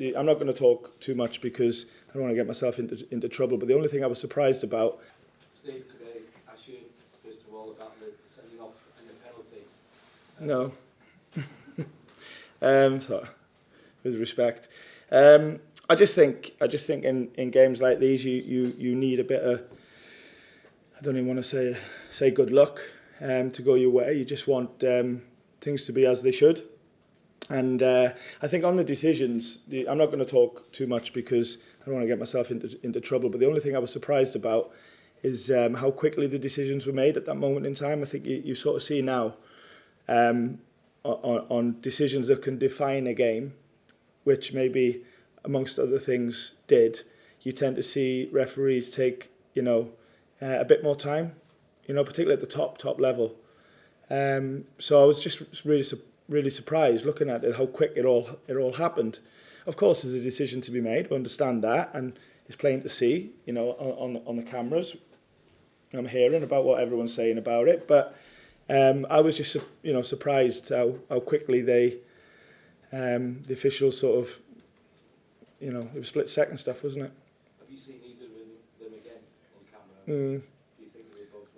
I'm not going to talk too much because I don't want to get myself into trouble, but the only thing I was surprised about... Steve, could I ask you, first of all, about the sending off and the penalty? No. So, with respect. I just think in games like these you need a bit of, I don't even want to say good luck to go your way. You just want things to be as they should. And I think on the decisions, I'm not going to talk too much because I don't want to get myself into trouble, but the only thing I was surprised about is how quickly the decisions were made at that moment in time. I think you sort of see now on decisions that can define a game, which maybe amongst other things did, you tend to see referees take, a bit more time, particularly at the top level. So I was just really surprised looking at it, how quick it all happened. Of course, there's a decision to be made. We understand that, and it's plain to see, on the cameras. I'm hearing about what everyone's saying about it, but I was just, surprised how quickly the officials sort of, it was split-second stuff, wasn't it? Have you seen either of them again on camera? Do you think they were both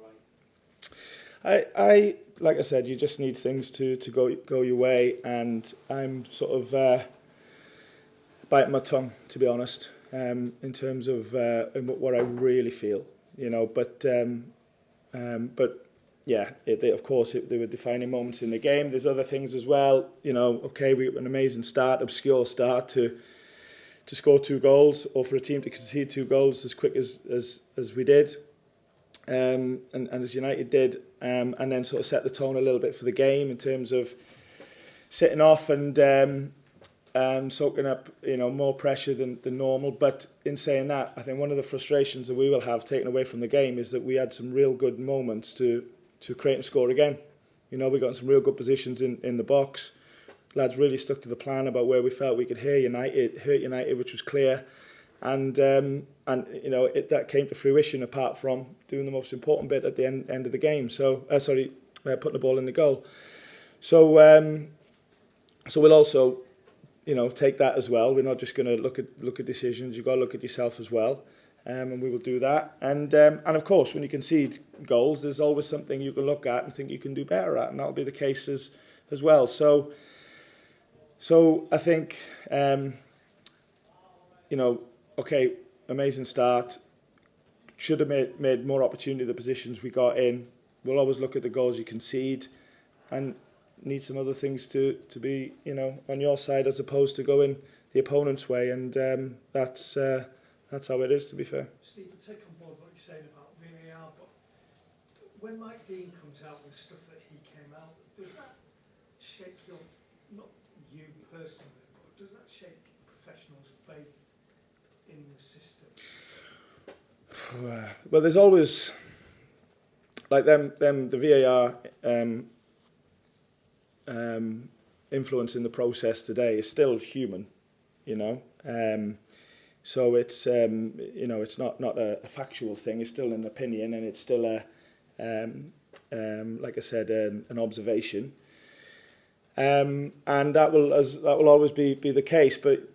right? I like I said, you just need things to go your way, and I'm sort of biting my tongue, to be honest, in terms of what I really feel, But yeah, of course, they were defining moments in the game. There's other things as well, Okay, we got an amazing start, obscure start to score 2 goals, or for a team to concede 2 goals as quick as we did. And as United did, and then sort of set the tone a little bit for the game in terms of sitting off and soaking up, more pressure than normal. But in saying that, I think one of the frustrations that we will have taken away from the game is that we had some real good moments to create and score again. We got in some real good positions in the box. Lads really stuck to the plan about where we felt we could hurt United, which was clear. And that came to fruition apart from doing the most important bit at the end of the game. So putting the ball in the goal. So we'll also take that as well. We're not just going to look at decisions. You've got to look at yourself as well, and we will do that. And of course, when you concede goals, there's always something you can look at and think you can do better at, and that'll be the case as well. So I think okay, amazing start. Should have made more opportunity the positions we got in. We'll always look at the goals you concede, and need some other things to be on your side as opposed to going the opponent's way, and that's how it is, to be fair. Steve, I take on board what you're saying about VAR, but when Mike Dean comes out with stuff that he came out with, does that shake your, not you personally, but does that shake professionals' faith in the system? Well, there's always like the VAR influence in the process today is still human, so it's it's not a factual thing. It's still an opinion, and it's still like I said, an observation, and that will always be the case. But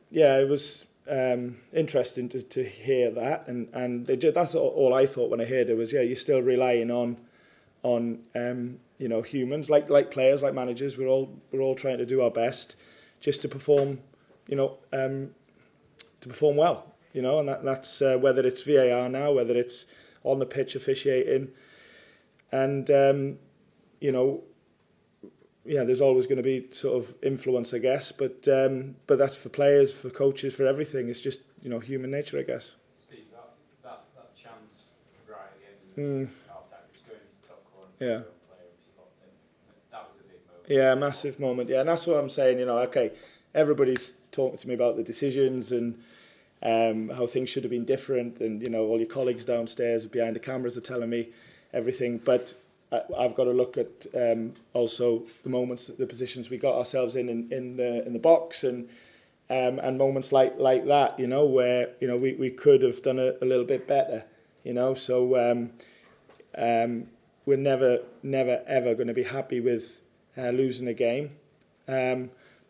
yeah, it was interesting to hear that, and that's all I thought when I heard it was, yeah, you're still relying on humans like players, like managers. We're all trying to do our best just to perform, to perform well, and that's whether it's VAR now, whether it's on the pitch officiating, and there's always going to be sort of influence, I guess, but that's for players, for coaches, for everything. It's just human nature, I guess. Steve, that chance right at the end of the half-time, just going to the top corner. Yeah. That was a big moment. Yeah, massive moment. Yeah, and that's what I'm saying. Okay, everybody's talking to me about the decisions and how things should have been different, and all your colleagues downstairs behind the cameras are telling me everything. But I've got to look at also the moments, the positions we got ourselves in the box, and moments like that, where we could have done a little bit better, So we're never ever going to be happy with losing a game.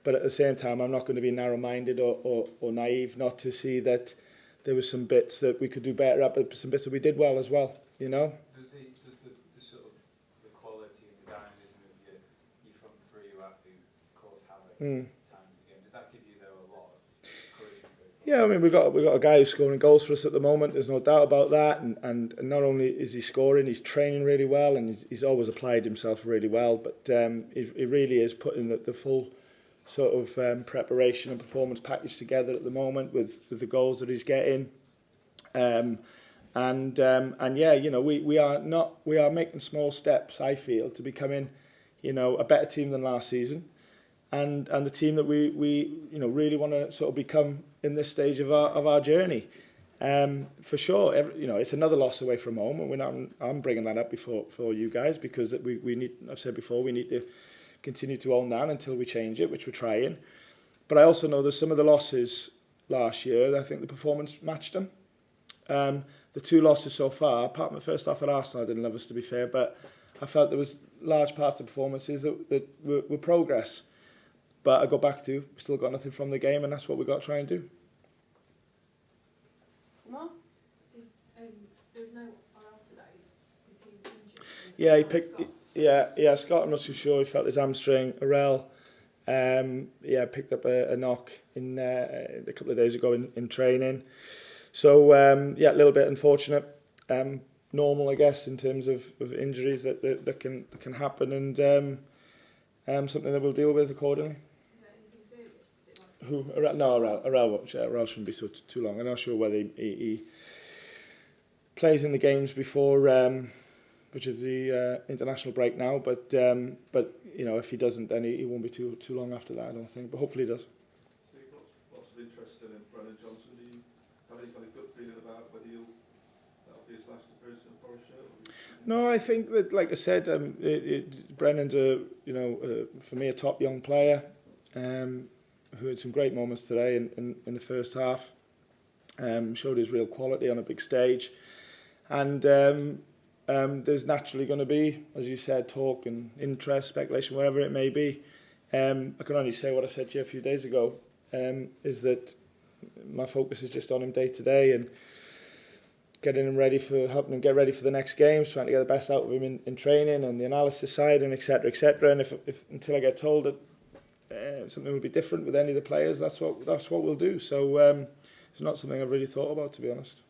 But at the same time, I'm not going to be narrow-minded or naive not to see that there were some bits that we could do better at, but some bits that we did well as well, you know. Does the sort of the quality and the dynamism of your front three who have to cause havoc times again, does that give you though a lot of encouragement? Yeah, I mean we've got a guy who's scoring goals for us at the moment. There's no doubt about that. And not only is he scoring, he's training really well, and he's always applied himself really well. But he really is putting the full sort of preparation and performance package together at the moment with the goals that he's getting. And yeah, you know, we are making small steps, I feel, to becoming, you know, a better team than last season, and the team that we you know really want to sort of become in this stage of our journey. For sure, you know, it's another loss away from home, and I'm bringing that up for you guys because we need. I've said before, we need to continue to own that until we change it, which we're trying. But I also know there's some of the losses last year, I think the performance matched them. The two losses so far, apart from the first half at Arsenal, I didn't love us to be fair, but I felt there was large parts of performances that were progress. But I go back to, we still got nothing from the game, and that's what we've got to try and do. Mark, there was no RL today. Is he injured? Yeah, he picked. Yeah, Scott, I'm not too sure. He felt his hamstring. Orell, picked up a knock in a couple of days ago in training. So a little bit unfortunate. Normal, I guess, in terms of injuries that can happen, and something that we'll deal with accordingly. Who? Orell won't. Orell shouldn't be too long. I'm not sure whether he plays in the games before. Which is the international break now, but you know, if he doesn't, then he won't be too long after that, I don't think. But hopefully he does. Lots of interest in Brennan Johnson. Do you have any kind of gut feeling about whether that'll be his last appearance in a Forest shirt? No, I think that, like I said, Brennan's for me a top young player, who had some great moments today in the first half. Showed his real quality on a big stage, and. There's naturally going to be, as you said, talk and interest, speculation, whatever it may be. I can only say what I said to you a few days ago, is that my focus is just on him day to day and getting him ready helping him get ready for the next games, trying to get the best out of him in training and the analysis side and etc. etc. And if until I get told that something will be different with any of the players, that's what we'll do. So it's not something I've really thought about, to be honest.